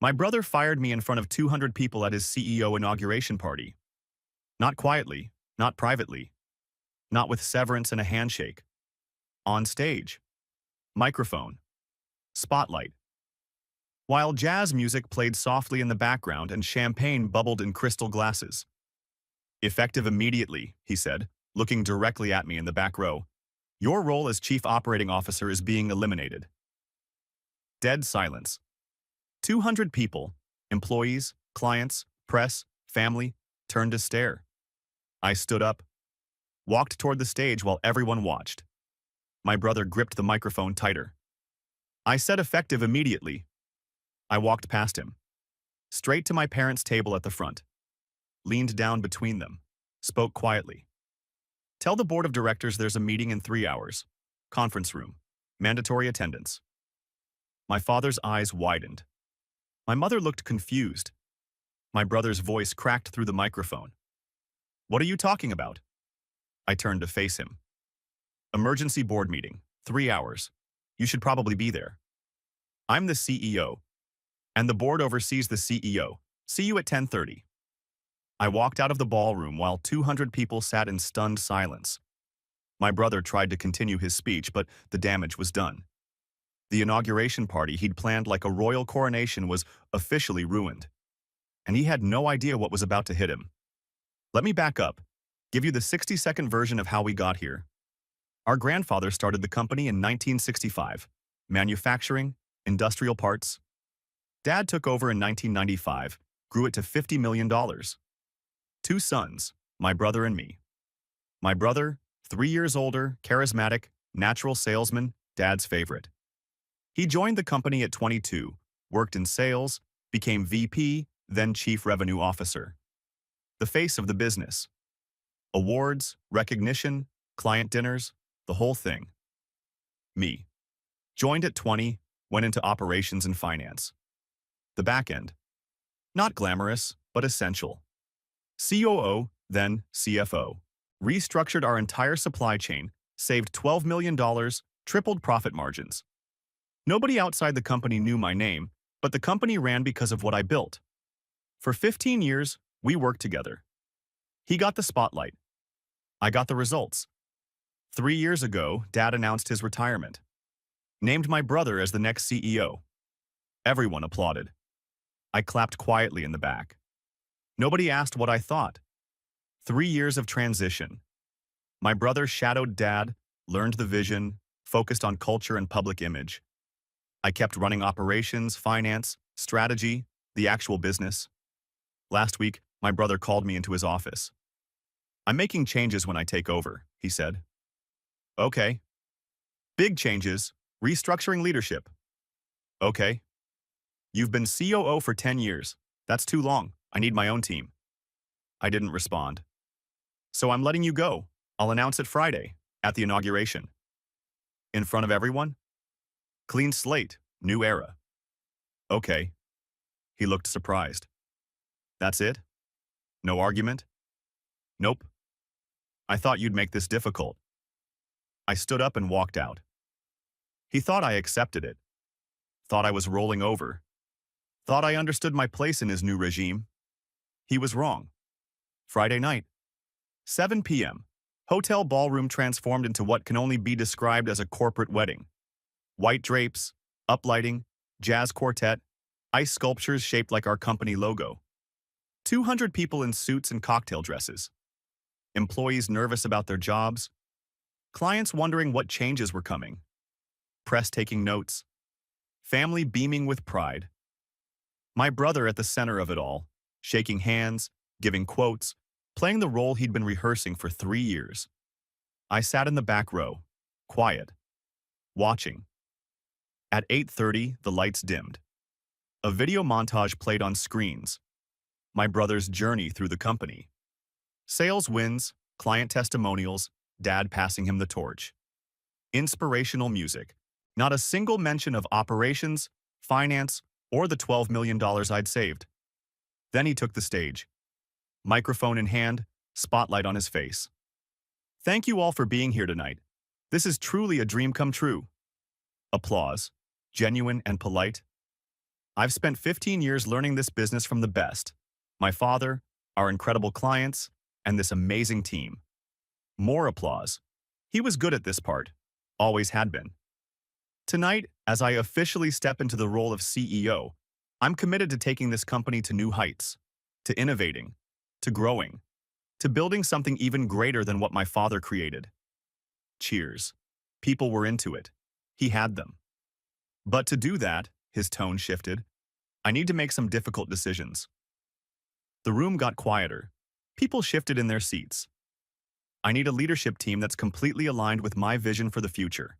My brother fired me in front of 200 people at his CEO inauguration party. Not quietly, not privately, not with severance and a handshake. On stage. Microphone. Spotlight. While jazz music played softly in the background and champagne bubbled in crystal glasses. Effective immediately, he said, looking directly at me in the back row. Your role as chief operating officer is being eliminated. Dead silence. 200 people, employees, clients, press, family, turned to stare. I stood up, walked toward the stage while everyone watched. My brother gripped the microphone tighter. I said effective immediately. I walked past him, straight to my parents' table at the front, leaned down between them, spoke quietly. Tell the board of directors there's a meeting in 3 hours. Conference room. Mandatory attendance. My father's eyes widened. My mother looked confused. My brother's voice cracked through the microphone. What are you talking about? I turned to face him. Emergency board meeting, 3 hours. You should probably be there. I'm the CEO, and the board oversees the CEO. See you at 10:30. I walked out of the ballroom while 200 people sat in stunned silence. My brother tried to continue his speech, but the damage was done. The inauguration party he'd planned like a royal coronation was officially ruined, and he had no idea what was about to hit him. Let me back up, give you the 60-second version of how we got here. Our grandfather started the company in 1965, manufacturing, industrial parts. Dad took over in 1995, grew it to $50 million. 2 sons, my brother and me. My brother, 3 years older, charismatic, natural salesman, Dad's favorite. He joined the company at 22, worked in sales, became VP, then Chief Revenue Officer. The face of the business. Awards, recognition, client dinners, the whole thing. Me. Joined at 20, went into operations and finance. The back end. Not glamorous, but essential. COO, then CFO. Restructured our entire supply chain, saved $12 million, tripled profit margins. Nobody outside the company knew my name, but the company ran because of what I built. For 15 years, we worked together. He got the spotlight. I got the results. 3 years ago, Dad announced his retirement. Named my brother as the next CEO. Everyone applauded. I clapped quietly in the back. Nobody asked what I thought. 3 years of transition. My brother shadowed Dad, learned the vision, focused on culture and public image. I kept running operations, finance, strategy, the actual business. Last week, my brother called me into his office. I'm making changes when I take over, he said. Okay. Big changes, restructuring leadership. Okay. You've been COO for 10 years. That's too long. I need my own team. I didn't respond. So I'm letting you go. I'll announce it Friday, at the inauguration. In front of everyone? Clean slate, new era. Okay. He looked surprised. That's it? No argument? Nope. I thought you'd make this difficult. I stood up and walked out. He thought I accepted it. Thought I was rolling over. Thought I understood my place in his new regime. He was wrong. Friday night. 7 p.m. Hotel ballroom transformed into what can only be described as a corporate wedding. White drapes, uplighting, jazz quartet, ice sculptures shaped like our company logo. 200 people in suits and cocktail dresses. Employees nervous about their jobs. Clients wondering what changes were coming. Press taking notes. Family beaming with pride. My brother at the center of it all, shaking hands, giving quotes, playing the role he'd been rehearsing for 3 years. I sat in the back row, quiet, watching. At 8:30, the lights dimmed. A video montage played on screens. My brother's journey through the company. Sales wins, client testimonials, Dad passing him the torch. Inspirational music. Not a single mention of operations, finance, or the $12 million I'd saved. Then he took the stage. Microphone in hand, spotlight on his face. Thank you all for being here tonight. This is truly a dream come true. Applause, genuine and polite. I've spent 15 years learning this business from the best. My father, our incredible clients, and this amazing team. More applause. He was good at this part. Always had been. Tonight, as I officially step into the role of CEO, I'm committed to taking this company to new heights, to innovating, to growing, to building something even greater than what my father created. Cheers. People were into it. He had them. But to do that, his tone shifted. I need to make some difficult decisions. The room got quieter. People shifted in their seats. I need a leadership team that's completely aligned with my vision for the future.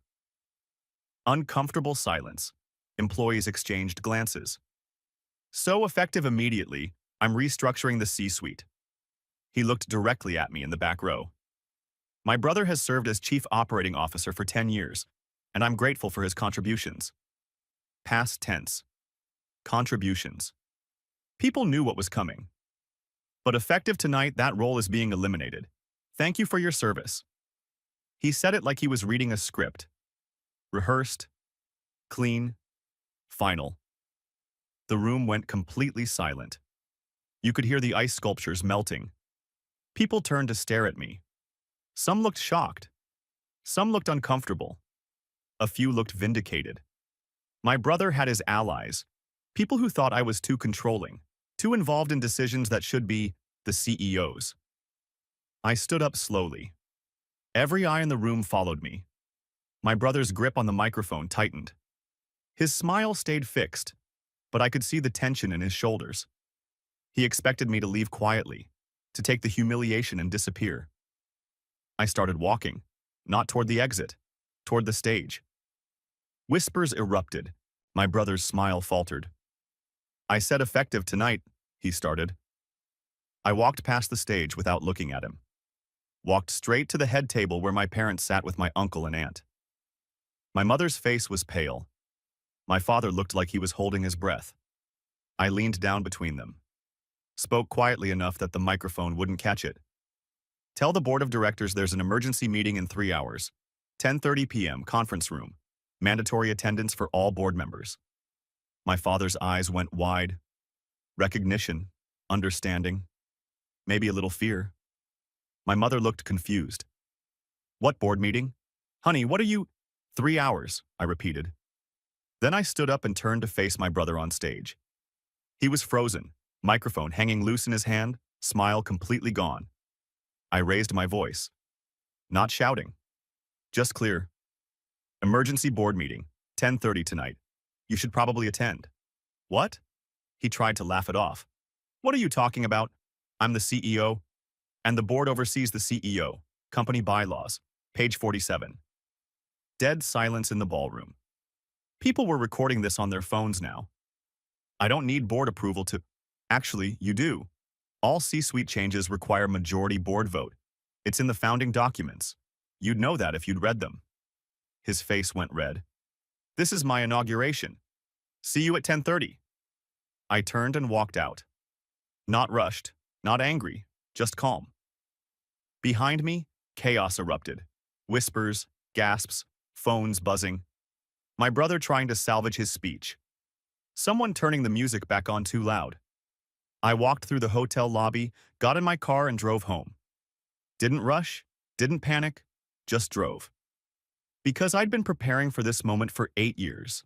Uncomfortable silence. Employees exchanged glances. So effective immediately, I'm restructuring the C-suite. He looked directly at me in the back row. My brother has served as chief operating officer for 10 years, and I'm grateful for his contributions. Past tense. Contributions. People knew what was coming. But effective tonight, that role is being eliminated. Thank you for your service. He said it like he was reading a script. Rehearsed, clean, final. The room went completely silent. You could hear the ice sculptures melting. People turned to stare at me. Some looked shocked. Some looked uncomfortable. A few looked vindicated. My brother had his allies, people who thought I was too controlling, too involved in decisions that should be the CEO's. I stood up slowly. Every eye in the room followed me. My brother's grip on the microphone tightened. His smile stayed fixed, but I could see the tension in his shoulders. He expected me to leave quietly, to take the humiliation and disappear. I started walking, not toward the exit, toward the stage. Whispers erupted. My brother's smile faltered. I said effective tonight, he started. I walked past the stage without looking at him. Walked straight to the head table where my parents sat with my uncle and aunt. My mother's face was pale. My father looked like he was holding his breath. I leaned down between them. Spoke quietly enough that the microphone wouldn't catch it. Tell the board of directors there's an emergency meeting in 3 hours. 10:30 p.m., conference room. Mandatory attendance for all board members. My father's eyes went wide. Recognition, understanding, maybe a little fear. My mother looked confused. What board meeting? Honey, what are you? 3 hours, I repeated. Then I stood up and turned to face my brother on stage. He was frozen, microphone hanging loose in his hand, smile completely gone. I raised my voice. Not shouting. Just clear. Emergency board meeting, 10:30 tonight. You should probably attend. What? He tried to laugh it off. What are you talking about? I'm the CEO, and the board oversees the CEO, company bylaws, page 47. Dead silence in the ballroom. People were recording this on their phones now. I don't need board approval to... Actually, you do. All C-suite changes require majority board vote. It's in the founding documents. You'd know that if you'd read them. His face went red. This is my inauguration. See you at 10:30. I turned and walked out. Not rushed, not angry, just calm. Behind me, chaos erupted. Whispers, gasps, phones buzzing. My brother trying to salvage his speech. Someone turning the music back on too loud. I walked through the hotel lobby, got in my car and drove home. Didn't rush, didn't panic, just drove. Because I'd been preparing for this moment for 8 years.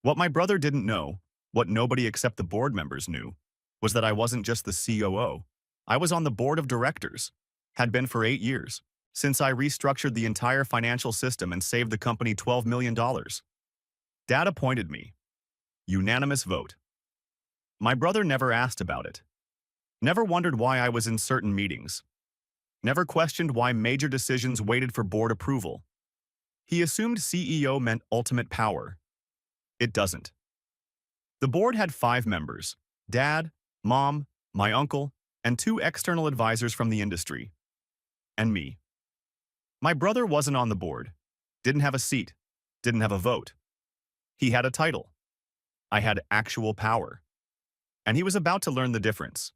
What my brother didn't know, what nobody except the board members knew, was that I wasn't just the COO. I was on the board of directors, had been for 8 years, since I restructured the entire financial system and saved the company $12 million. Dad appointed me. Unanimous vote. My brother never asked about it. Never wondered why I was in certain meetings. Never questioned why major decisions waited for board approval. He assumed CEO meant ultimate power. It doesn't. The board had 5 members: Dad, Mom, my uncle, and 2 external advisors from the industry. And me. My brother wasn't on the board. Didn't have a seat. Didn't have a vote. He had a title. I had actual power. And he was about to learn the difference.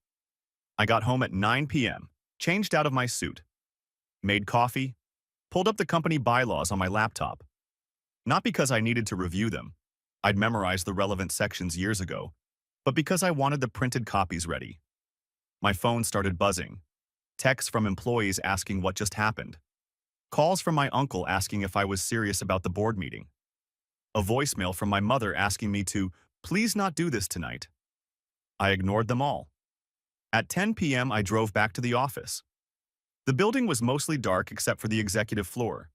I got home at 9 p.m., changed out of my suit, made coffee, pulled up the company bylaws on my laptop. Not because I needed to review them, I'd memorized the relevant sections years ago, but because I wanted the printed copies ready. My phone started buzzing. Texts from employees asking what just happened. Calls from my uncle asking if I was serious about the board meeting. A voicemail from my mother asking me to please not do this tonight. I ignored them all. At 10 p.m., I drove back to the office. The building was mostly dark except for the executive floor.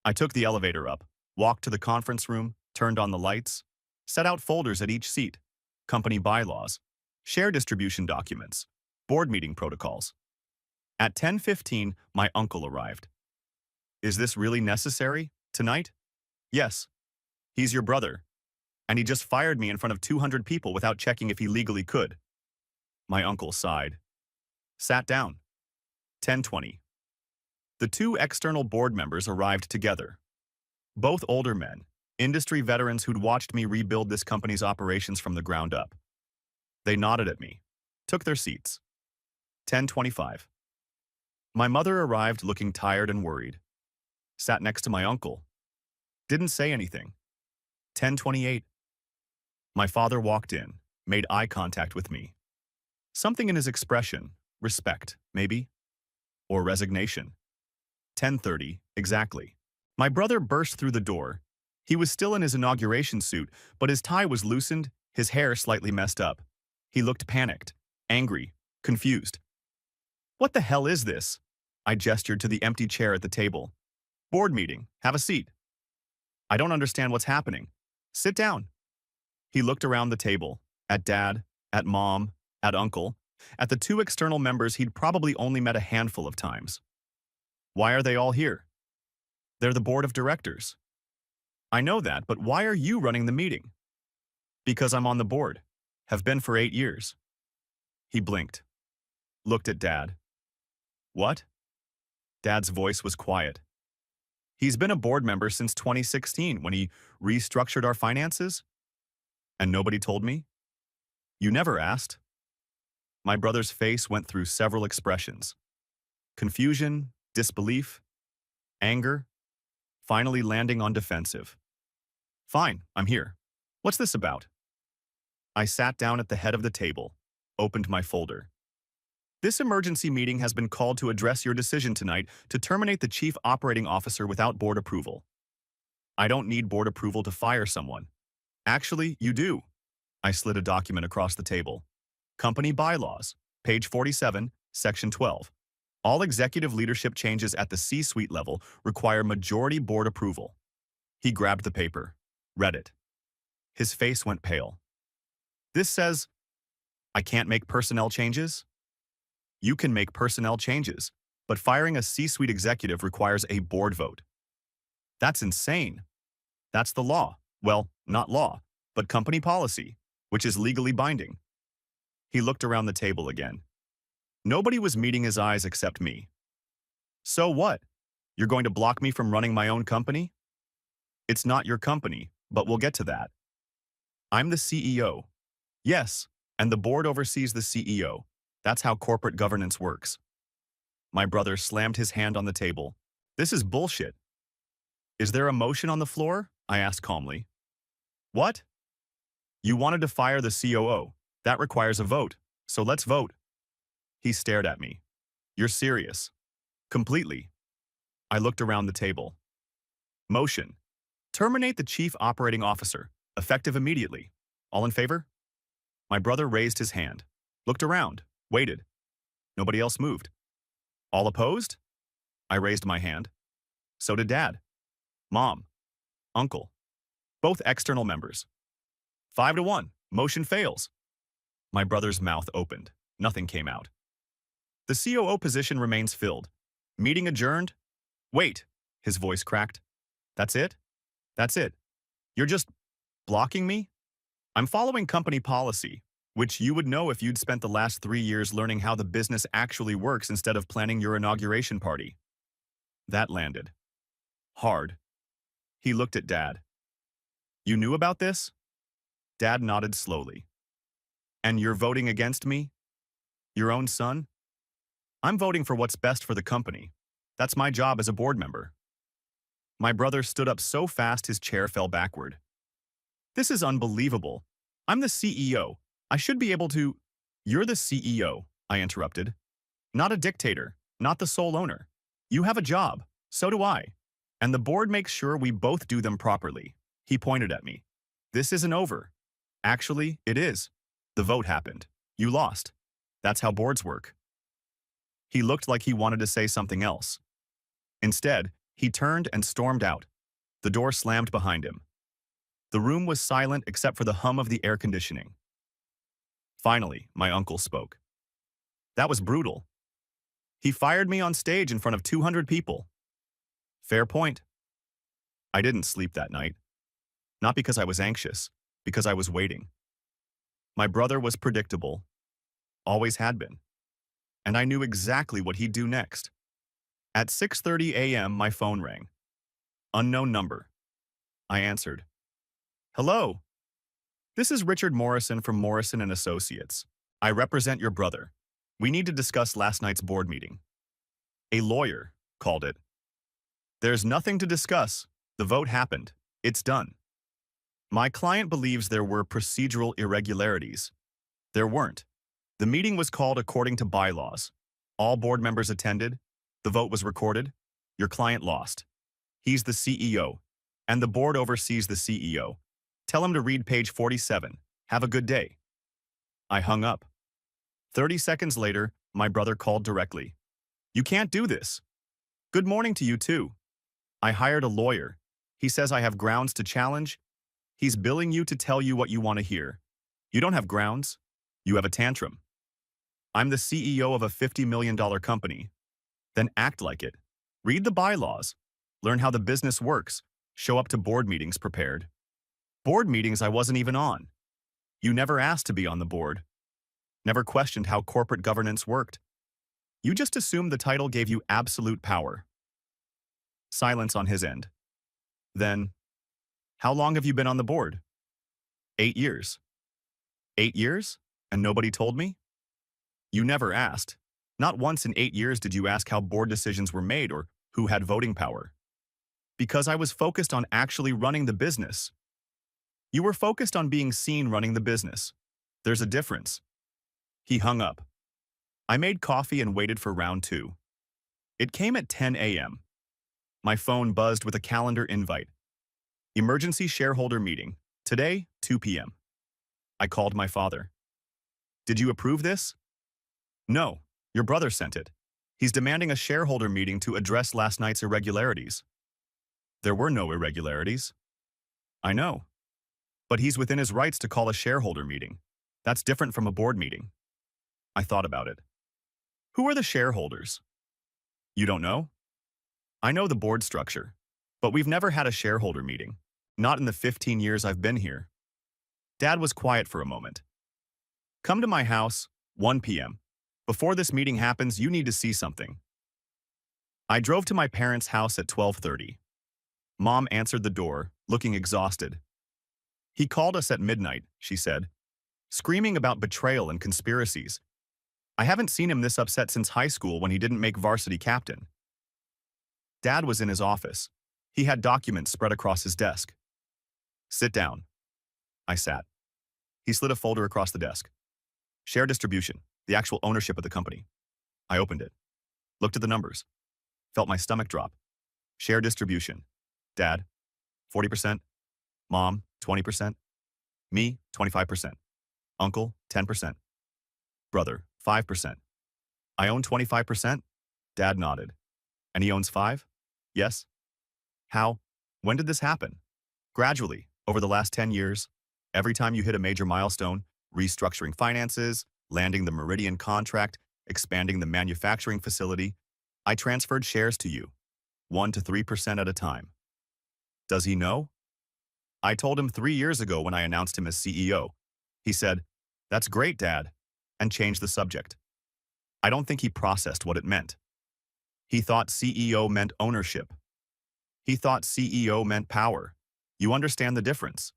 I took the elevator up, walked to the conference room, turned on the lights, set out folders at each seat, company bylaws, share distribution documents, board meeting protocols. At 10:15, my uncle arrived. Is this really necessary? Tonight? Yes. He's your brother. And he just fired me in front of 200 people without checking if he legally could. My uncle sighed. Sat down. 10:20. The two external board members arrived together. Both older men, industry veterans who'd watched me rebuild this company's operations from the ground up. They nodded at me, took their seats. 10:25. My mother arrived looking tired and worried. Sat next to my uncle. Didn't say anything. 10:28. My father walked in, made eye contact with me. Something in his expression, respect, maybe, or resignation. 10:30, exactly. My brother burst through the door. He was still in his inauguration suit, but his tie was loosened, his hair slightly messed up. He looked panicked, angry, confused. What the hell is this? I gestured to the empty chair at the table. Board meeting, have a seat. I don't understand what's happening. Sit down. He looked around the table, at Dad, at Mom, at Uncle, at the two external members he'd probably only met a handful of times. Why are they all here? They're the board of directors. I know that, but why are you running the meeting? Because I'm on the board. Have been for 8 years. He blinked. Looked at Dad. What? Dad's voice was quiet. He's been a board member since 2016 when he restructured our finances? And nobody told me? You never asked. My brother's face went through several expressions. Confusion, disbelief, anger, finally landing on defensive. Fine, I'm here. What's this about? I sat down at the head of the table, opened my folder. This emergency meeting has been called to address your decision tonight to terminate the chief operating officer without board approval. I don't need board approval to fire someone. Actually, you do. I slid a document across the table. Company bylaws, page 47, section 12. All executive leadership changes at the C-suite level require majority board approval. He grabbed the paper, read it. His face went pale. This says, I can't make personnel changes? You can make personnel changes, but firing a C-suite executive requires a board vote. That's insane. That's the law. Well, not law, but company policy, which is legally binding. He looked around the table again. Nobody was meeting his eyes except me. So what? You're going to block me from running my own company? It's not your company, but we'll get to that. I'm the CEO. Yes, and the board oversees the CEO. That's how corporate governance works. My brother slammed his hand on the table. This is bullshit. Is there a motion on the floor? I asked calmly. What? You wanted to fire the COO. That requires a vote, so let's vote. He stared at me. You're serious. Completely. I looked around the table. Motion. Terminate the chief operating officer, effective immediately. All in favor? My brother raised his hand, looked around, waited. Nobody else moved. All opposed? I raised my hand. So did Dad, Mom, Uncle, both external members. 5-1, motion fails. My brother's mouth opened. Nothing came out. The COO position remains filled. Meeting adjourned? Wait, his voice cracked. That's it? That's it. You're just blocking me? I'm following company policy, which you would know if you'd spent the last 3 years learning how the business actually works instead of planning your inauguration party. That landed. Hard. He looked at Dad. You knew about this? Dad nodded slowly. And you're voting against me? Your own son? I'm voting for what's best for the company. That's my job as a board member. My brother stood up so fast his chair fell backward. This is unbelievable. I'm the CEO. I should be able to... You're the CEO, I interrupted. Not a dictator, not the sole owner. You have a job. So do I. And the board makes sure we both do them properly. He pointed at me. This isn't over. Actually, it is. The vote happened. You lost. That's how boards work. He looked like he wanted to say something else. Instead, he turned and stormed out. The door slammed behind him. The room was silent except for the hum of the air conditioning. Finally, my uncle spoke. That was brutal. He fired me on stage in front of 200 people. Fair point. I didn't sleep that night. Not because I was anxious, because I was waiting. My brother was predictable. Always had been. And I knew exactly what he'd do next. At 6:30 a.m., my phone rang. Unknown number. I answered. Hello. This is Richard Morrison from Morrison & Associates. I represent your brother. We need to discuss last night's board meeting. A lawyer called it. There's nothing to discuss. The vote happened. It's done. My client believes there were procedural irregularities. There weren't. The meeting was called according to bylaws. All board members attended. The vote was recorded. Your client lost. He's the CEO, and the board oversees the CEO. Tell him to read page 47. Have a good day. I hung up. 30 seconds later, my brother called directly. You can't do this. Good morning to you too. I hired a lawyer. He says I have grounds to challenge. He's billing you to tell you what you want to hear. You don't have grounds. You have a tantrum. I'm the CEO of a $50 million company. Then act like it. Read the bylaws. Learn how the business works. Show up to board meetings prepared. Board meetings I wasn't even on. You never asked to be on the board. Never questioned how corporate governance worked. You just assumed the title gave you absolute power. Silence on his end. Then, how long have you been on the board? 8 years. 8 years? And nobody told me? You never asked. Not once in 8 years did you ask how board decisions were made or who had voting power. Because I was focused on actually running the business. You were focused on being seen running the business. There's a difference. He hung up. I made coffee and waited for round 2. It came at 10 a.m. My phone buzzed with a calendar invite. Emergency shareholder meeting. Today, 2 p.m. I called my father. Did you approve this? No, your brother sent it. He's demanding a shareholder meeting to address last night's irregularities. There were no irregularities. I know. But he's within his rights to call a shareholder meeting. That's different from a board meeting. I thought about it. Who are the shareholders? You don't know? I know the board structure, but we've never had a shareholder meeting. Not in the 15 years I've been here. Dad was quiet for a moment. Come to my house, 1 p.m. Before this meeting happens, you need to see something. I drove to my parents' house at 12:30. Mom answered the door, looking exhausted. He called us at midnight, she said, screaming about betrayal and conspiracies. I haven't seen him this upset since high school when he didn't make varsity captain. Dad was in his office. He had documents spread across his desk. Sit down. I sat. He slid a folder across the desk. Share distribution, the actual ownership of the company. I opened it. Looked at the numbers. Felt my stomach drop. Share distribution. Dad, 40%. Mom, 20%. Me, 25%. Uncle, 10%. Brother, 5%. I own 25%? Dad nodded. And he owns 5? Yes. How? When did this happen? Gradually, over the last 10 years. Every time you hit a major milestone, restructuring finances, landing the Meridian contract, expanding the manufacturing facility, I transferred shares to you, 1 to 3% at a time. Does he know? I told him 3 years ago when I announced him as CEO. He said, "That's great, Dad," and changed the subject. I don't think he processed what it meant. He thought CEO meant ownership. He thought CEO meant power. You understand the difference?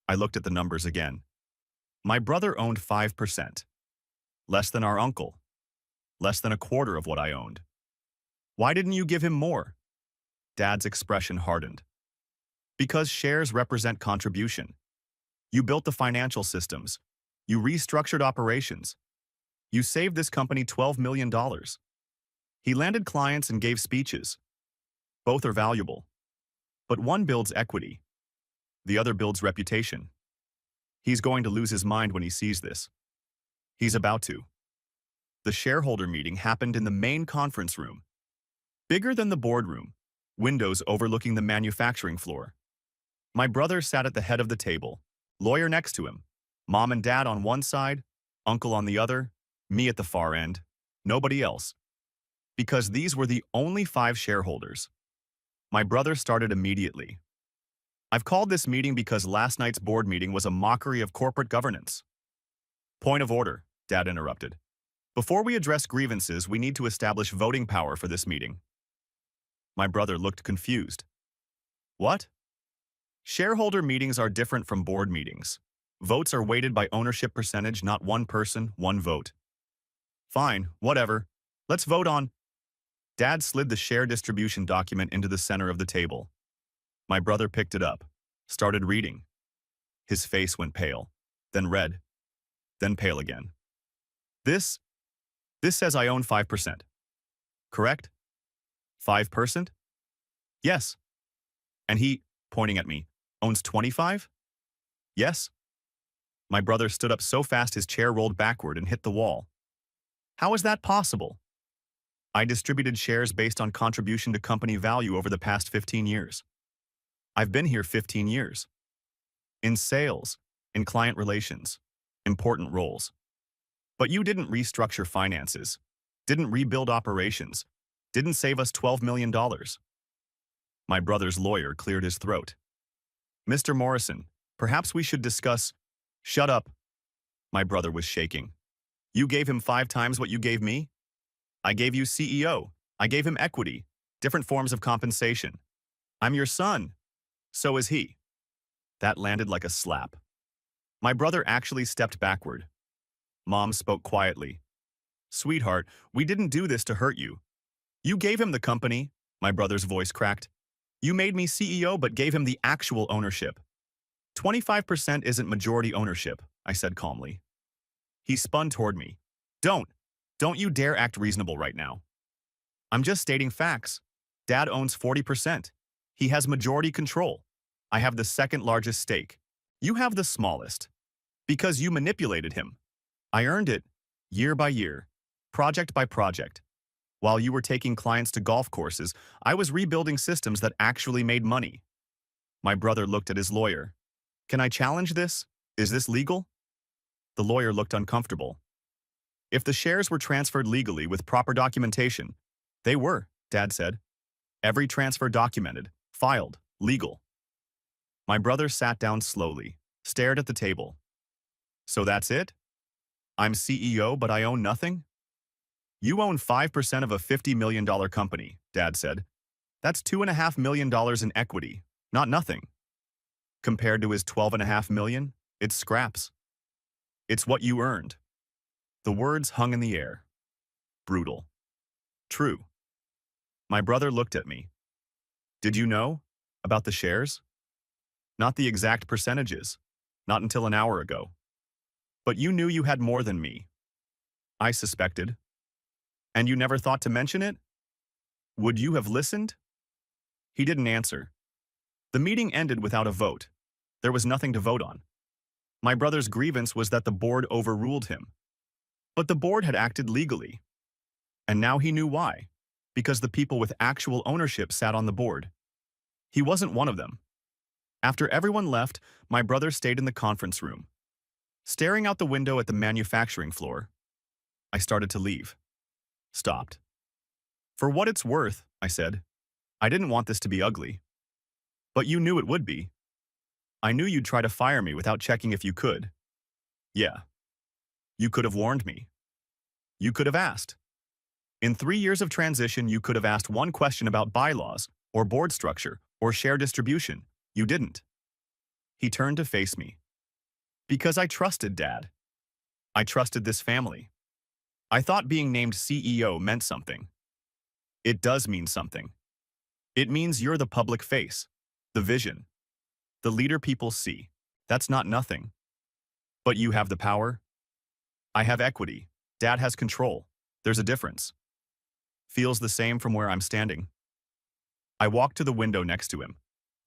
I looked at the numbers again. My brother owned 5%. Less than our uncle. Less than a quarter of what I owned. Why didn't you give him more? Dad's expression hardened. Because shares represent contribution. You built the financial systems. You restructured operations. You saved this company $12 million. He landed clients and gave speeches. Both are valuable. But one builds equity. The other builds reputation. He's going to lose his mind when he sees this. He's about to. The shareholder meeting happened in the main conference room. Bigger than the boardroom. Windows overlooking the manufacturing floor. My brother sat at the head of the table. Lawyer next to him. Mom and dad on one side. Uncle on the other. Me at the far end. Nobody else. Because these were the only 5 shareholders. My brother started immediately. I've called this meeting because last night's board meeting was a mockery of corporate governance. Point of order, Dad interrupted. Before we address grievances, we need to establish voting power for this meeting. My brother looked confused. What? Shareholder meetings are different from board meetings. Votes are weighted by ownership percentage, not one person, one vote. Fine, whatever. Let's vote on. Dad slid the share distribution document into the center of the table. My brother picked it up, started reading. His face went pale, then red, then pale again. This says I own 5%. Correct? 5%? Yes. And he, pointing at me, owns 25? Yes. My brother stood up so fast his chair rolled backward and hit the wall. How is that possible? I distributed shares based on contribution to company value over the past 15 years. I've been here 15 years. In sales, in client relations, important roles. But you didn't restructure finances, didn't rebuild operations, didn't save us $12 million. My brother's lawyer cleared his throat. Mr. Morrison, perhaps we should discuss. Shut up. My brother was shaking. You gave him 5 times what you gave me? I gave you CEO. I gave him equity, different forms of compensation. I'm your son. So is he. That landed like a slap. My brother actually stepped backward. Mom spoke quietly. Sweetheart, we didn't do this to hurt you. You gave him the company, my brother's voice cracked. You made me CEO but gave him the actual ownership. 25% isn't majority ownership, I said calmly. He spun toward me. Don't you dare act reasonable right now. I'm just stating facts. Dad owns 40%. He has majority control. I have the second largest stake. You have the smallest. Because you manipulated him. I earned it, year by year, project by project. While you were taking clients to golf courses, I was rebuilding systems that actually made money. My brother looked at his lawyer. Can I challenge this? Is this legal? The lawyer looked uncomfortable. If the shares were transferred legally with proper documentation, they were, Dad said. Every transfer documented, filed, legal. My brother sat down slowly, stared at the table. So that's it? I'm CEO, but I own nothing? You own 5% of a $50 million company, Dad said. That's $2.5 million in equity, not nothing. Compared to his $12.5 million, it's scraps. It's what you earned. The words hung in the air. Brutal. True. My brother looked at me. Did you know about the shares? Not the exact percentages, not until an hour ago. But you knew you had more than me. I suspected. And you never thought to mention it? Would you have listened? He didn't answer. The meeting ended without a vote. There was nothing to vote on. My brother's grievance was that the board overruled him. But the board had acted legally. And now he knew why. Because the people with actual ownership sat on the board. He wasn't one of them. After everyone left, my brother stayed in the conference room. Staring out the window at the manufacturing floor, I started to leave. Stopped. For what it's worth, I said, I didn't want this to be ugly. But you knew it would be. I knew you'd try to fire me without checking if you could. Yeah. You could have warned me. You could have asked. In 3 years of transition, you could have asked one question about bylaws, or board structure, or share distribution. You didn't. He turned to face me. Because I trusted Dad. I trusted this family. I thought being named CEO meant something. It does mean something. It means you're the public face, the vision, The leader people see. That's not nothing. But you have the power. I have equity. Dad has control. There's a difference. Feels the same from where I'm standing. I walked to the window next to him,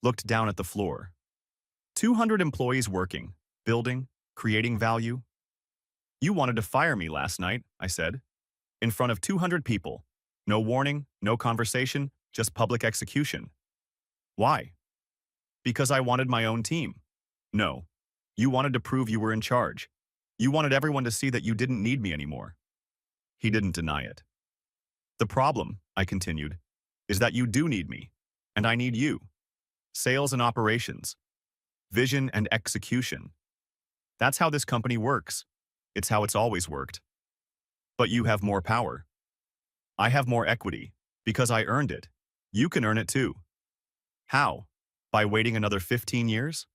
looked down at the floor. 200 employees working, building, creating value. You wanted to fire me last night, I said, in front of 200 people. No warning, no conversation, just public execution. Why? Because I wanted my own team. No. You wanted to prove you were in charge. You wanted everyone to see that you didn't need me anymore. He didn't deny it. The problem, I continued, is that you do need me, and I need you. Sales and operations. Vision and execution. That's how this company works. It's how it's always worked. But you have more power. I have more equity, because I earned it. You can earn it too. How? By waiting another 15 years?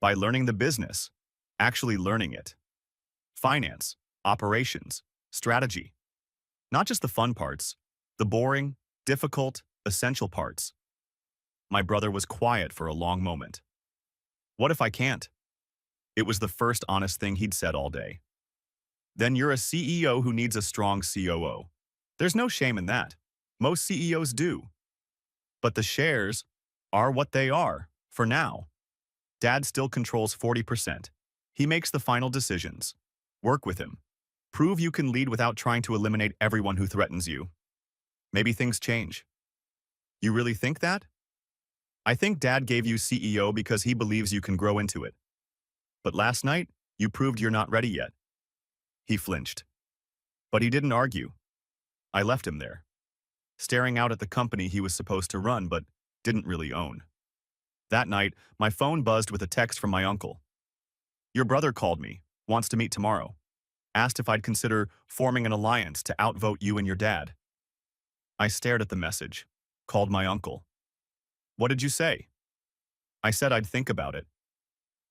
By learning the business, actually learning it. Finance, operations, strategy. Not just the fun parts, the boring, difficult, essential parts. My brother was quiet for a long moment. What if I can't? It was the first honest thing he'd said all day. Then you're a CEO who needs a strong COO. There's no shame in that. Most CEOs do. But the shares are what they are, for now. Dad still controls 40%. He makes the final decisions. Work with him. Prove you can lead without trying to eliminate everyone who threatens you. Maybe things change. You really think that? I think Dad gave you CEO because he believes you can grow into it. But last night, you proved you're not ready yet. He flinched. But he didn't argue. I left him there, staring out at the company he was supposed to run but didn't really own. That night, my phone buzzed with a text from my uncle. Your brother called me, wants to meet tomorrow. Asked if I'd consider forming an alliance to outvote you and your dad. I stared at the message, called my uncle. What did you say? I said I'd think about it.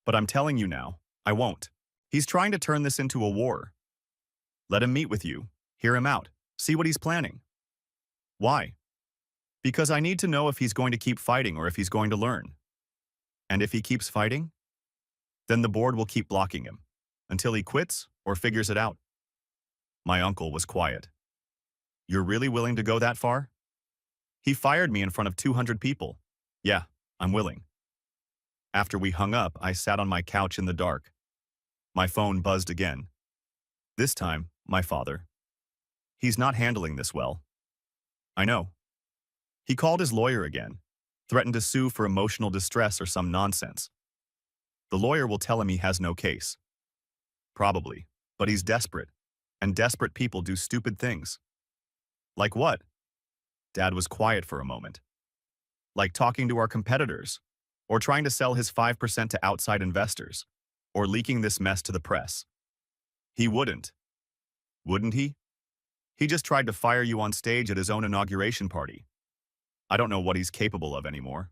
But I'm telling you now, I won't. He's trying to turn this into a war. Let him meet with you, hear him out, see what he's planning. Why? Because I need to know if he's going to keep fighting or if he's going to learn. And if he keeps fighting, then the board will keep blocking him until he quits or figures it out. My uncle was quiet. You're really willing to go that far? He fired me in front of 200 people. Yeah, I'm willing. After we hung up, I sat on my couch in the dark. My phone buzzed again. This time, my father. He's not handling this well. I know. He called his lawyer again, threatened to sue for emotional distress or some nonsense. The lawyer will tell him he has no case. Probably, but he's desperate, and desperate people do stupid things. Like what? Dad was quiet for a moment. Like talking to our competitors, or trying to sell his 5% to outside investors, or leaking this mess to the press. He wouldn't. Wouldn't he? He just tried to fire you on stage at his own inauguration party. I don't know what he's capable of anymore.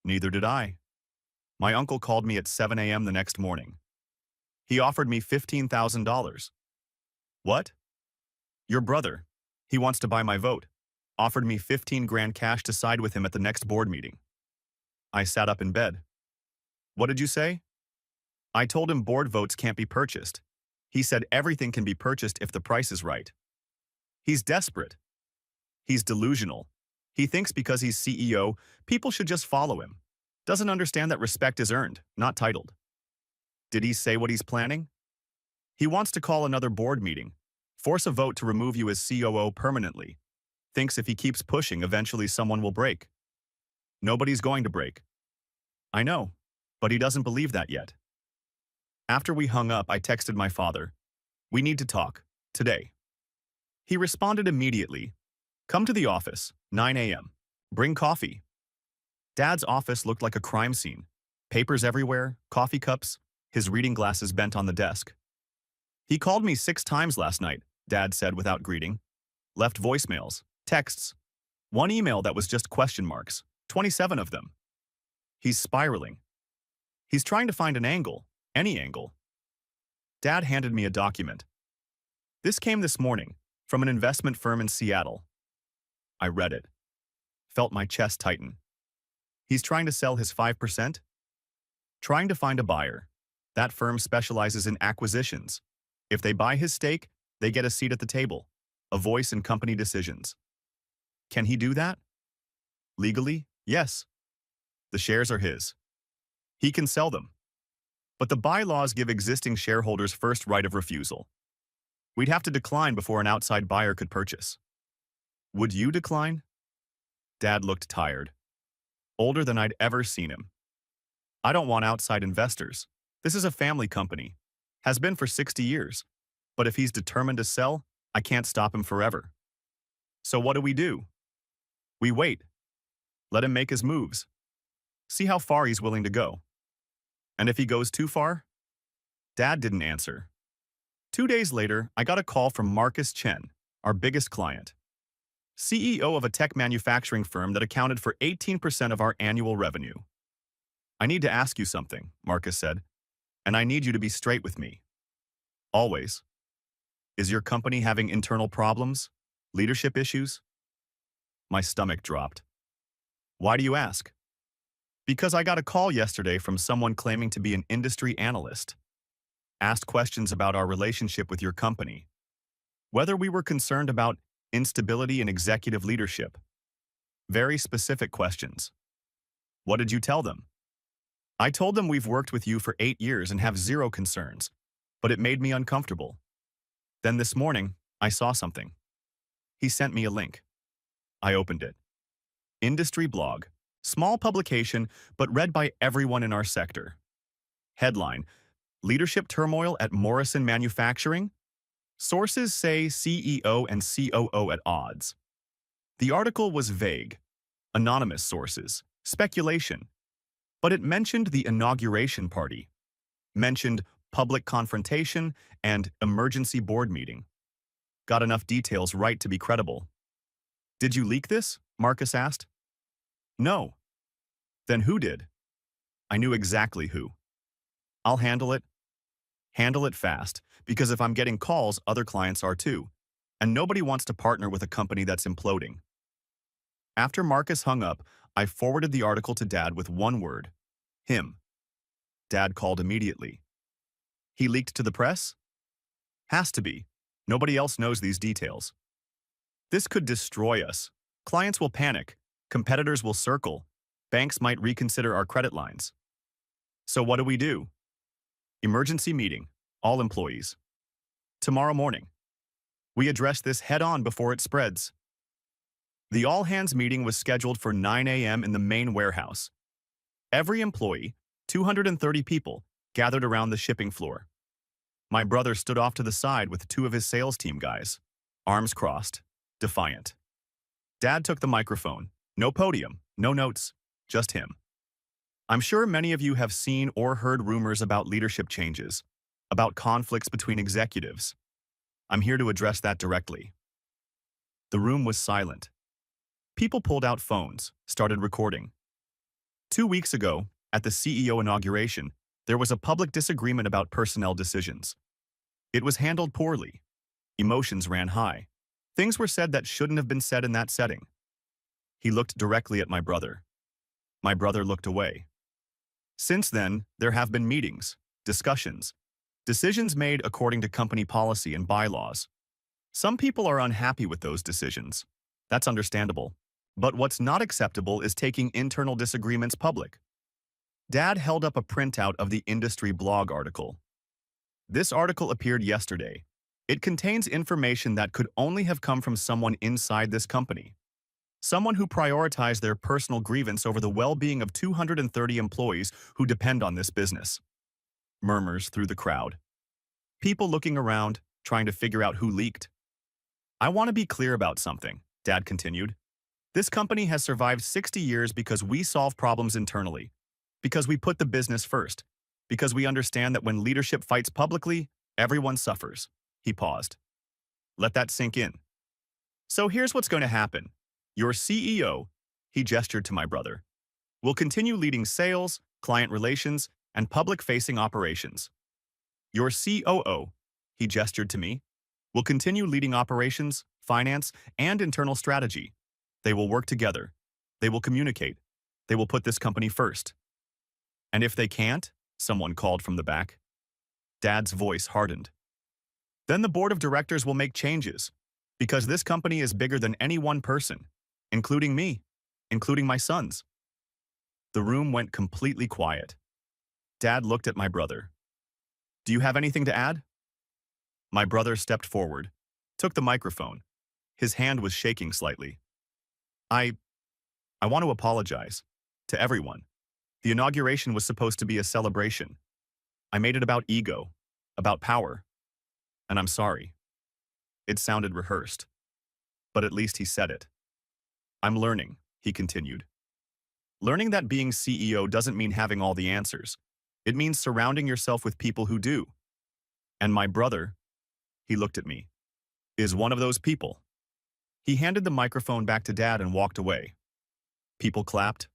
Neither did I. My uncle called me at 7 a.m. the next morning. He offered me $15,000. What? Your brother. He wants to buy my vote. Offered me 15 grand cash to side with him at the next board meeting. I sat up in bed. What did you say? I told him board votes can't be purchased. He said everything can be purchased if the price is right. He's desperate. He's delusional. He thinks because he's CEO, people should just follow him. Doesn't understand that respect is earned, not titled. Did he say what he's planning? He wants to call another board meeting, force a vote to remove you as COO permanently. Thinks if he keeps pushing, eventually someone will break. Nobody's going to break. I know, but he doesn't believe that yet. After we hung up, I texted my father. We need to talk, today. He responded immediately. Come to the office, 9 a.m. Bring coffee. Dad's office looked like a crime scene. Papers everywhere, coffee cups, his reading glasses bent on the desk. He called me 6 times last night, Dad said without greeting. Left voicemails, texts. One email that was just question marks, 27 of them. He's spiraling. He's trying to find an angle, any angle. Dad handed me a document. This came this morning, from an investment firm in Seattle. I read it. Felt my chest tighten. He's trying to sell his 5%? Trying to find a buyer. That firm specializes in acquisitions. If they buy his stake, they get a seat at the table, a voice in company decisions. Can he do that? Legally, yes. The shares are his. He can sell them. But the bylaws give existing shareholders first right of refusal. We'd have to decline before an outside buyer could purchase. Would you decline? Dad looked tired. Older than I'd ever seen him. I don't want outside investors. This is a family company. Has been for 60 years. But if he's determined to sell, I can't stop him forever. So what do? We wait. Let him make his moves. See how far he's willing to go. And if he goes too far? Dad didn't answer. 2 days later, I got a call from Marcus Chen, our biggest client. CEO of a tech manufacturing firm that accounted for 18% of our annual revenue. I need to ask you something, Marcus said, and I need you to be straight with me. Always. Is your company having internal problems? Leadership issues? My stomach dropped. Why do you ask? Because I got a call yesterday from someone claiming to be an industry analyst. Asked questions about our relationship with your company. Whether we were concerned about instability in executive leadership. Very specific questions. What did you tell them? I told them we've worked with you for 8 years and have zero concerns, but it made me uncomfortable. Then this morning, I saw something. He sent me a link. I opened it. Industry blog. Small publication, but read by everyone in our sector. Headline: Leadership turmoil at Morrison Manufacturing? Sources say CEO and COO at odds. The article was vague. Anonymous sources. Speculation. But it mentioned the inauguration party. Mentioned public confrontation and emergency board meeting. Got enough details right to be credible. Did you leak this? Marcus asked. No. Then who did? I knew exactly who. I'll handle it. Handle it fast, because if I'm getting calls, other clients are too, and nobody wants to partner with a company that's imploding. After Marcus hung up, I forwarded the article to Dad with one word: him. Dad called immediately. He leaked to the press? Has to be. Nobody else knows these details. This could destroy us. Clients will panic. Competitors will circle. Banks might reconsider our credit lines. So what do? Emergency meeting. All employees. Tomorrow morning. We address this head-on before it spreads. The all-hands meeting was scheduled for 9 a.m. in the main warehouse. Every employee, 230 people, gathered around the shipping floor. My brother stood off to the side with 2 of his sales team guys, arms crossed, defiant. Dad took the microphone. No podium, no notes, just him. I'm sure many of you have seen or heard rumors about leadership changes, about conflicts between executives. I'm here to address that directly. The room was silent. People pulled out phones, started recording. 2 weeks ago, at the CEO inauguration, there was a public disagreement about personnel decisions. It was handled poorly. Emotions ran high. Things were said that shouldn't have been said in that setting. He looked directly at my brother. My brother looked away. Since then, there have been meetings, discussions, decisions made according to company policy and bylaws. Some people are unhappy with those decisions. That's understandable. But what's not acceptable is taking internal disagreements public. Dad held up a printout of the industry blog article. This article appeared yesterday. It contains information that could only have come from someone inside this company. Someone who prioritized their personal grievance over the well-being of 230 employees who depend on this business. Murmurs through the crowd. People looking around, trying to figure out who leaked. I want to be clear about something, Dad continued. This company has survived 60 years because we solve problems internally, because we put the business first, because we understand that when leadership fights publicly, everyone suffers. He paused. Let that sink in. So here's what's going to happen. Your CEO, he gestured to my brother, will continue leading sales, client relations, and public-facing operations. Your COO, he gestured to me, will continue leading operations, finance, and internal strategy. They will work together. They will communicate. They will put this company first. And if they can't, someone called from the back. Dad's voice hardened. Then the board of directors will make changes, because this company is bigger than any one person, including me, including my sons. The room went completely quiet. Dad looked at my brother. Do you have anything to add? My brother stepped forward, took the microphone. His hand was shaking slightly. I want to apologize. To everyone. The inauguration was supposed to be a celebration. I made it about ego, about power. And I'm sorry. It sounded rehearsed. But at least he said it. I'm learning, he continued. Learning that being CEO doesn't mean having all the answers. It means surrounding yourself with people who do. And my brother, he looked at me, is one of those people. He handed the microphone back to Dad and walked away. People clapped.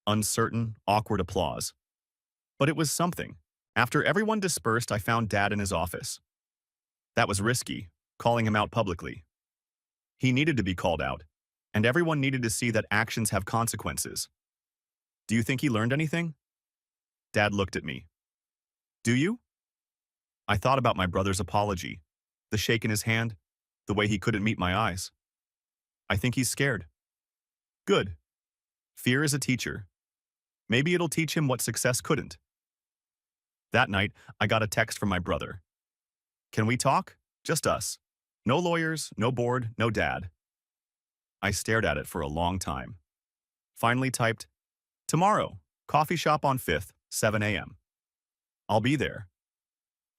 Uncertain, awkward applause. But it was something. After everyone dispersed, I found Dad in his office. That was risky, calling him out publicly. He needed to be called out, and everyone needed to see that actions have consequences. Do you think he learned anything? Dad looked at me. Do you? I thought about my brother's apology, the shake in his hand, the way he couldn't meet my eyes. I think he's scared. Good. Fear is a teacher. Maybe it'll teach him what success couldn't. That night, I got a text from my brother. Can we talk? Just us. No lawyers, no board, no dad. I stared at it for a long time. Finally typed, tomorrow, coffee shop on 5th, 7 a.m. I'll be there.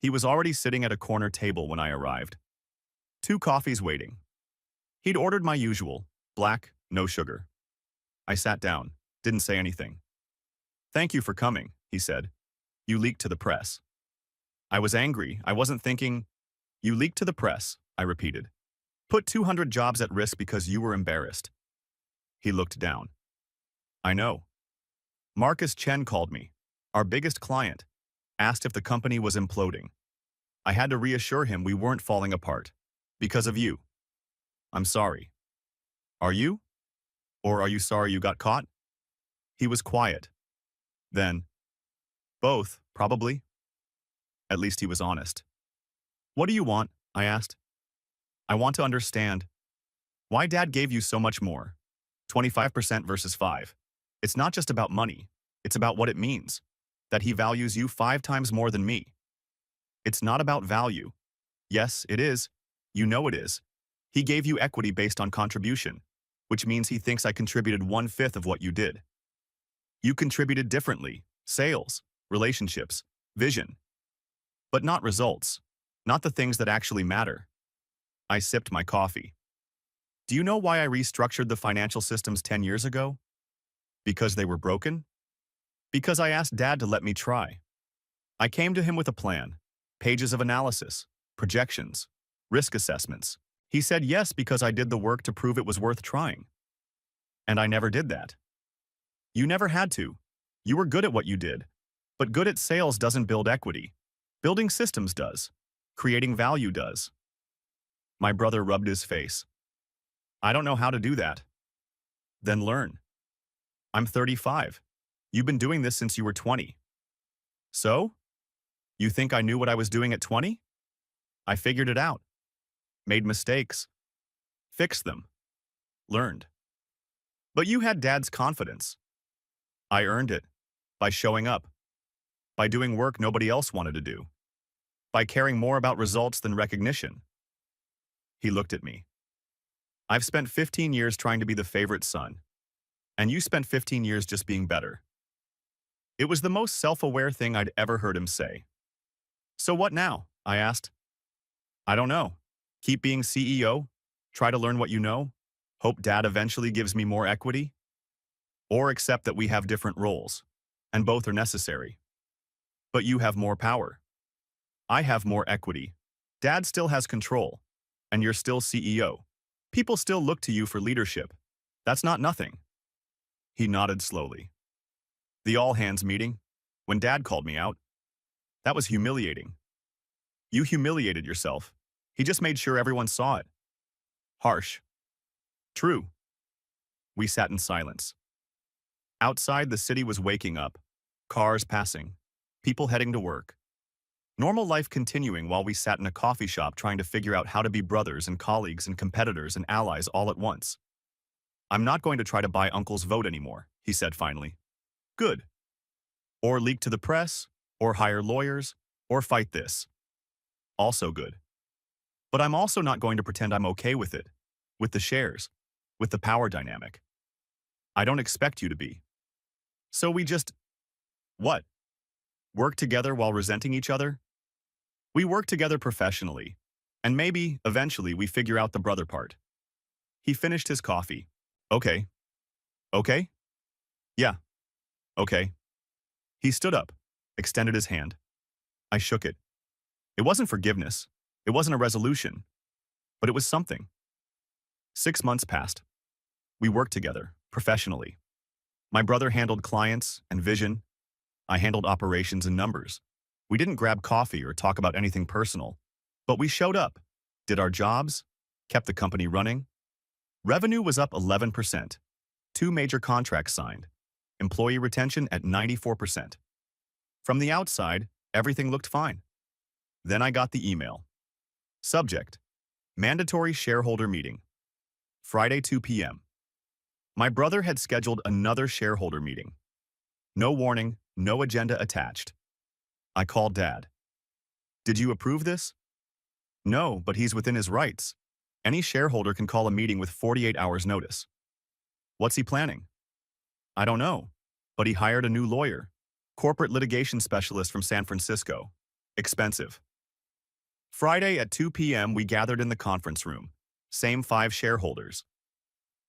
He was already sitting at a corner table when I arrived. 2 coffees waiting. He'd ordered my usual, black, no sugar. I sat down, didn't say anything. Thank you for coming, he said. You leaked to the press. I was angry. I wasn't thinking. You leaked to the press, I repeated. Put 200 jobs at risk because you were embarrassed. He looked down. I know. Marcus Chen called me, our biggest client, asked if the company was imploding. I had to reassure him we weren't falling apart. Because of you. I'm sorry. Are you? Or are you sorry you got caught? He was quiet. Then, both, probably. At least he was honest. What do you want? I asked. I want to understand why Dad gave you so much more. 25% versus 5. It's not just about money. It's about what it means. That he values you 5 times more than me. It's not about value. Yes, it is. You know it is. He gave you equity based on contribution, which means he thinks I contributed 1/5 of what you did. You contributed differently. Sales, relationships, vision. But not results. Not the things that actually matter. I sipped my coffee. Do you know why I restructured the financial systems 10 years ago? Because they were broken? Because I asked Dad to let me try. I came to him with a plan, pages of analysis, projections, risk assessments. He said yes because I did the work to prove it was worth trying. And I never did that. You never had to. You were good at what you did. But good at sales doesn't build equity. Building systems does. Creating value does. My brother rubbed his face. I don't know how to do that. Then learn. I'm 35. You've been doing this since you were 20. So? You think I knew what I was doing at 20? I figured it out. Made mistakes. Fixed them. Learned. But you had Dad's confidence. I earned it. By showing up. By doing work nobody else wanted to do. By caring more about results than recognition. He looked at me. I've spent 15 years trying to be the favorite son. And you spent 15 years just being better. It was the most self-aware thing I'd ever heard him say. So what now? I asked. I don't know. Keep being CEO? Try to learn what you know? Hope Dad eventually gives me more equity? Or accept that we have different roles, and both are necessary. But you have more power. I have more equity. Dad still has control, and you're still CEO. People still look to you for leadership. That's not nothing. He nodded slowly. The all-hands meeting, when Dad called me out, that was humiliating. You humiliated yourself. He just made sure everyone saw it. Harsh. True. We sat in silence. Outside, the city was waking up. Cars passing. People heading to work. Normal life continuing while we sat in a coffee shop trying to figure out how to be brothers and colleagues and competitors and allies all at once. I'm not going to try to buy Uncle's vote anymore, he said finally. Good. Or leak to the press, or hire lawyers, or fight this. Also good. But I'm also not going to pretend I'm okay with it. With the shares. With the power dynamic. I don't expect you to be. So we just… What? Work together while resenting each other? We work together professionally. And maybe, eventually, we figure out the brother part. He finished his coffee. Okay. Okay? Yeah. Okay. He stood up, extended his hand. I shook it. It wasn't forgiveness. It wasn't a resolution. But it was something. 6 months passed. We worked together, professionally. My brother handled clients and vision. I handled operations and numbers. We didn't grab coffee or talk about anything personal. But we showed up, did our jobs, kept the company running. Revenue was up 11%. 2 major contracts signed. Employee retention at 94%. From the outside, everything looked fine. Then I got the email. Subject: Mandatory shareholder meeting. Friday 2 p.m. My brother had scheduled another shareholder meeting. No warning, no agenda attached. I called Dad. Did you approve this? No, but he's within his rights. Any shareholder can call a meeting with 48 hours notice. What's he planning? I don't know, but he hired a new lawyer, corporate litigation specialist from San Francisco. Expensive. Friday at 2 p.m. we gathered in the conference room. Same 5 shareholders.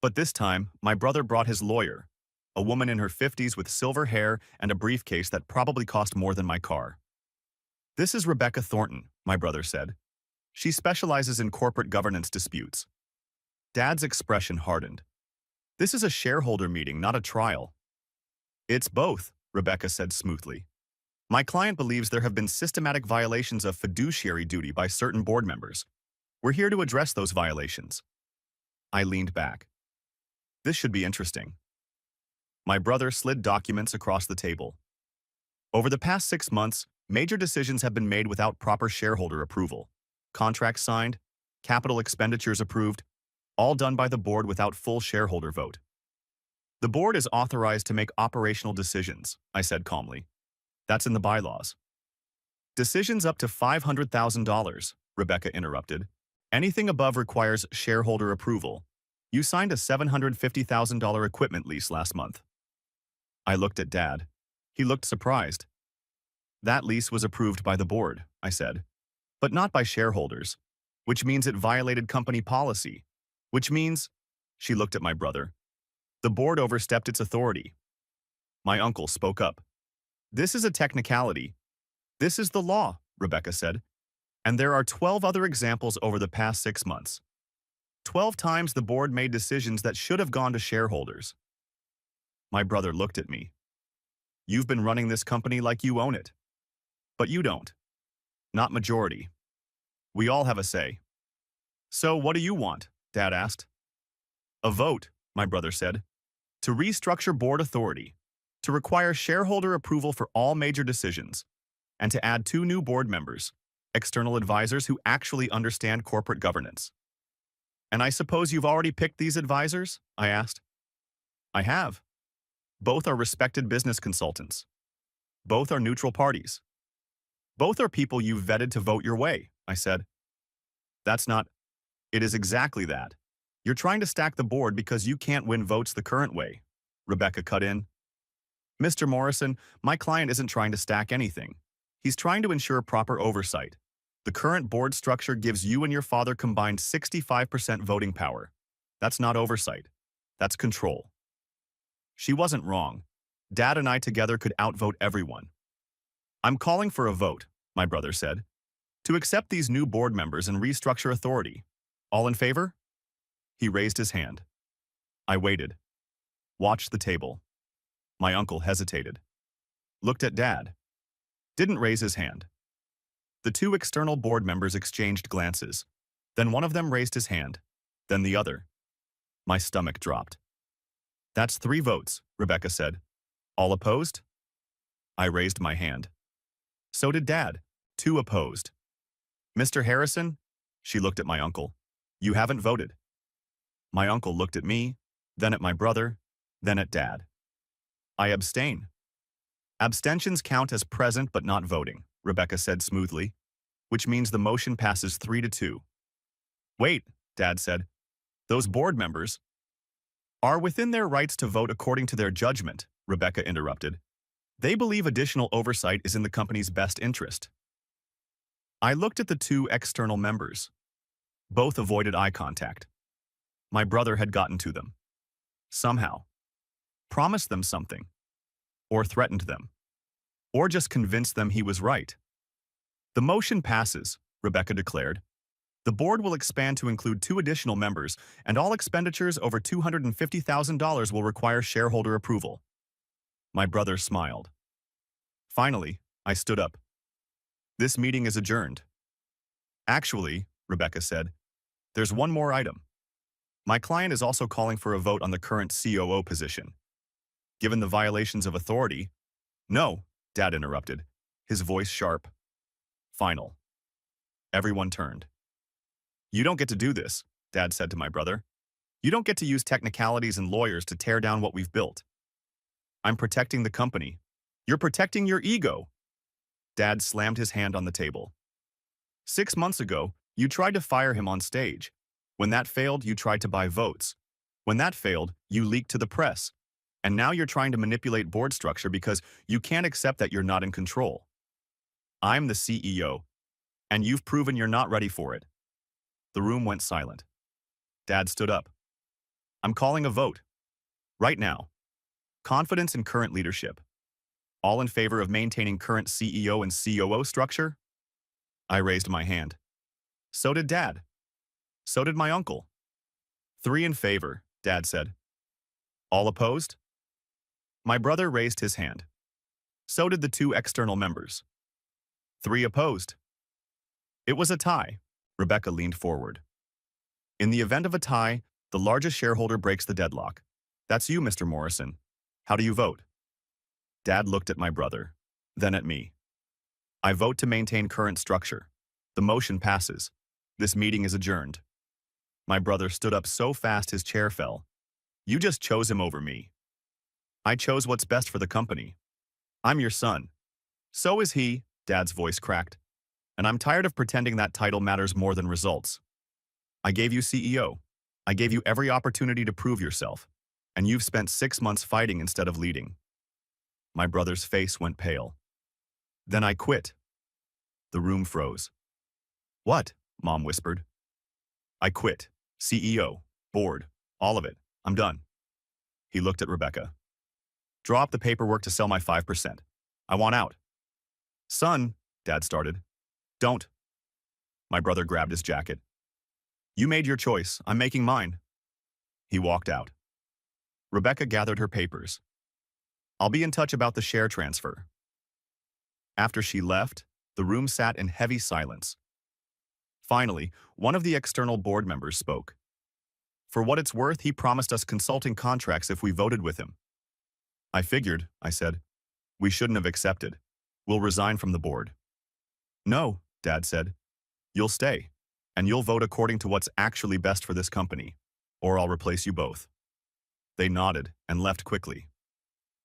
But this time, my brother brought his lawyer, a woman in her 50s with silver hair and a briefcase that probably cost more than my car. This is Rebecca Thornton, my brother said. She specializes in corporate governance disputes. Dad's expression hardened. This is a shareholder meeting, not a trial. It's both, Rebecca said smoothly. My client believes there have been systematic violations of fiduciary duty by certain board members. We're here to address those violations. I leaned back. This should be interesting. My brother slid documents across the table. Over the past 6 months, major decisions have been made without proper shareholder approval. Contracts signed, capital expenditures approved, all done by the board without full shareholder vote. The board is authorized to make operational decisions, I said calmly. That's in the bylaws. Decisions up to $500,000, Rebecca interrupted. Anything above requires shareholder approval. You signed a $750,000 equipment lease last month. I looked at Dad. He looked surprised. That lease was approved by the board, I said, but not by shareholders, which means it violated company policy, which means… She looked at my brother. The board overstepped its authority. My uncle spoke up. This is a technicality. This is the law, Rebecca said. And there are 12 other examples over the past 6 months. 12 times the board made decisions that should have gone to shareholders. My brother looked at me. You've been running this company like you own it. But you don't. Not majority. We all have a say. So what do you want? Dad asked. A vote, my brother said. To restructure board authority. To require shareholder approval for all major decisions. And to add 2 new board members, external advisors who actually understand corporate governance. And I suppose you've already picked these advisors? I asked. I have. Both are respected business consultants. Both are neutral parties. Both are people you've vetted to vote your way, I said. That's not… It is exactly that. You're trying to stack the board because you can't win votes the current way, Rebecca cut in. Mr. Morrison, my client isn't trying to stack anything. He's trying to ensure proper oversight. The current board structure gives you and your father combined 65% voting power. That's not oversight. That's control. She wasn't wrong. Dad and I together could outvote everyone. I'm calling for a vote, my brother said, to accept these new board members and restructure authority. All in favor? He raised his hand. I waited. Watched the table. My uncle hesitated. Looked at Dad. Didn't raise his hand. The 2 external board members exchanged glances. Then one of them raised his hand. Then the other. My stomach dropped. That's 3 votes, Rebecca said. All opposed? I raised my hand. So did Dad. 2 opposed. Mr. Harrison? She looked at my uncle. You haven't voted. My uncle looked at me, then at my brother, then at Dad. I abstain. Abstentions count as present but not voting, Rebecca said smoothly, which means the motion passes 3-2. Wait, Dad said. Those board members are within their rights to vote according to their judgment, Rebecca interrupted. They believe additional oversight is in the company's best interest. I looked at the 2 external members. Both avoided eye contact. My brother had gotten to them. Somehow. Promised them something. Or threatened them. Or just convinced them he was right. The motion passes, Rebecca declared. The board will expand to include 2 additional members, and all expenditures over $250,000 will require shareholder approval. My brother smiled. Finally, I stood up. This meeting is adjourned. Actually, Rebecca said, there's one more item. My client is also calling for a vote on the current COO position. Given the violations of authority— No, Dad interrupted, his voice sharp. Final. Everyone turned. You don't get to do this, Dad said to my brother. You don't get to use technicalities and lawyers to tear down what we've built. I'm protecting the company. You're protecting your ego. Dad slammed his hand on the table. 6 months ago, you tried to fire him on stage. When that failed, you tried to buy votes. When that failed, you leaked to the press. And now you're trying to manipulate board structure because you can't accept that you're not in control. I'm the CEO, and you've proven you're not ready for it. The room went silent. Dad stood up. I'm calling a vote. Right now. Confidence in current leadership. All in favor of maintaining current CEO and COO structure? I raised my hand. So did Dad. So did my uncle. 3 in favor, Dad said. All opposed? My brother raised his hand. So did the 2 external members. 3 opposed. It was a tie. Rebecca leaned forward. In the event of a tie, the largest shareholder breaks the deadlock. That's you, Mr. Morrison. How do you vote? Dad looked at my brother, then at me. I vote to maintain current structure. The motion passes. This meeting is adjourned. My brother stood up so fast his chair fell. You just chose him over me. I chose what's best for the company. I'm your son. So is he, Dad's voice cracked. And I'm tired of pretending that title matters more than results. I gave you CEO. I gave you every opportunity to prove yourself. And you've spent 6 months fighting instead of leading. My brother's face went pale. Then I quit. The room froze. What? Mom whispered. I quit. CEO, board, all of it. I'm done. He looked at Rebecca. Draw up the paperwork to sell my 5%. I want out. Son, Dad started. Don't. My brother grabbed his jacket. You made your choice. I'm making mine. He walked out. Rebecca gathered her papers. I'll be in touch about the share transfer. After she left, the room sat in heavy silence. Finally, one of the external board members spoke. For what it's worth, he promised us consulting contracts if we voted with him. I figured, I said. We shouldn't have accepted. We'll resign from the board. No, Dad said. You'll stay, and you'll vote according to what's actually best for this company, or I'll replace you both. They nodded and left quickly.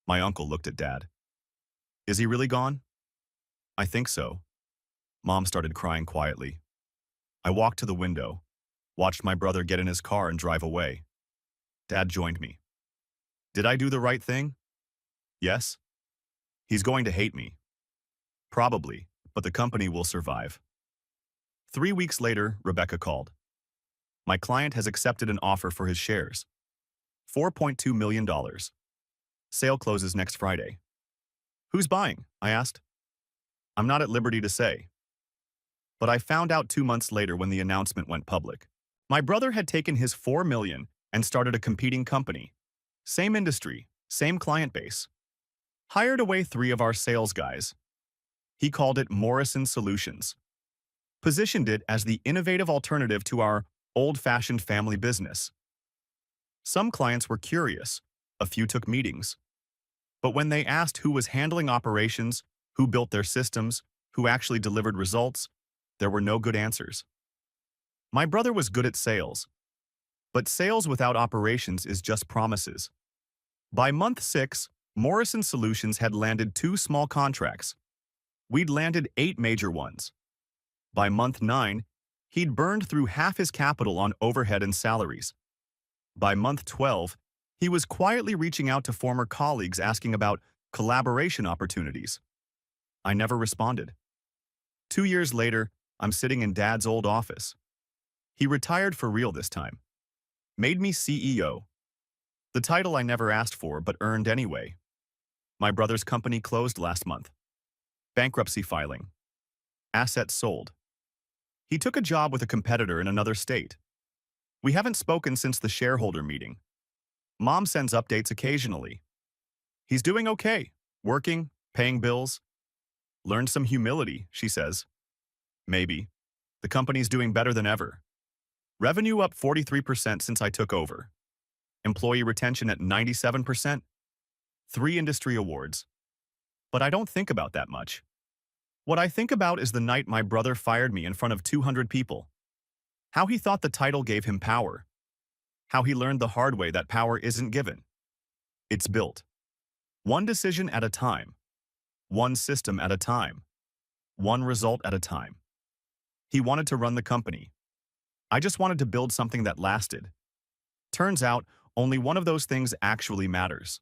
My uncle looked at Dad. Is he really gone? I think so. Mom started crying quietly. I walked to the window, watched my brother get in his car and drive away. Dad joined me. Did I do the right thing? Yes. He's going to hate me. Probably, but the company will survive. 3 weeks later, Rebecca called. My client has accepted an offer for his shares. $4.2 million. Sale closes next Friday. Who's buying? I asked. I'm not at liberty to say. But I found out 2 months later when the announcement went public. My brother had taken his $4 million and started a competing company. Same industry, same client base. Hired away 3 of our sales guys. He called it Morrison Solutions. Positioned it as the innovative alternative to our old-fashioned family business. Some clients were curious. A few took meetings. But when they asked who was handling operations, who built their systems, who actually delivered results, there were no good answers. My brother was good at sales, but sales without operations is just promises. By month 6, Morrison Solutions had landed 2 small contracts. We'd landed 8 major ones. By month 9, he'd burned through half his capital on overhead and salaries. By month 12, he was quietly reaching out to former colleagues asking about collaboration opportunities. I never responded. 2 years later, I'm sitting in Dad's old office. He retired for real this time. Made me CEO. The title I never asked for but earned anyway. My brother's company closed last month. Bankruptcy filing. Assets sold. He took a job with a competitor in another state. We haven't spoken since the shareholder meeting. Mom sends updates occasionally. He's doing okay, working, paying bills. Learned some humility, she says. Maybe. The company's doing better than ever. Revenue up 43% since I took over. Employee retention at 97%. 3 industry awards. But I don't think about that much. What I think about is the night my brother fired me in front of 200 people. How he thought the title gave him power. How he learned the hard way that power isn't given. It's built. One decision at a time. One system at a time. One result at a time. He wanted to run the company. I just wanted to build something that lasted. Turns out, only one of those things actually matters.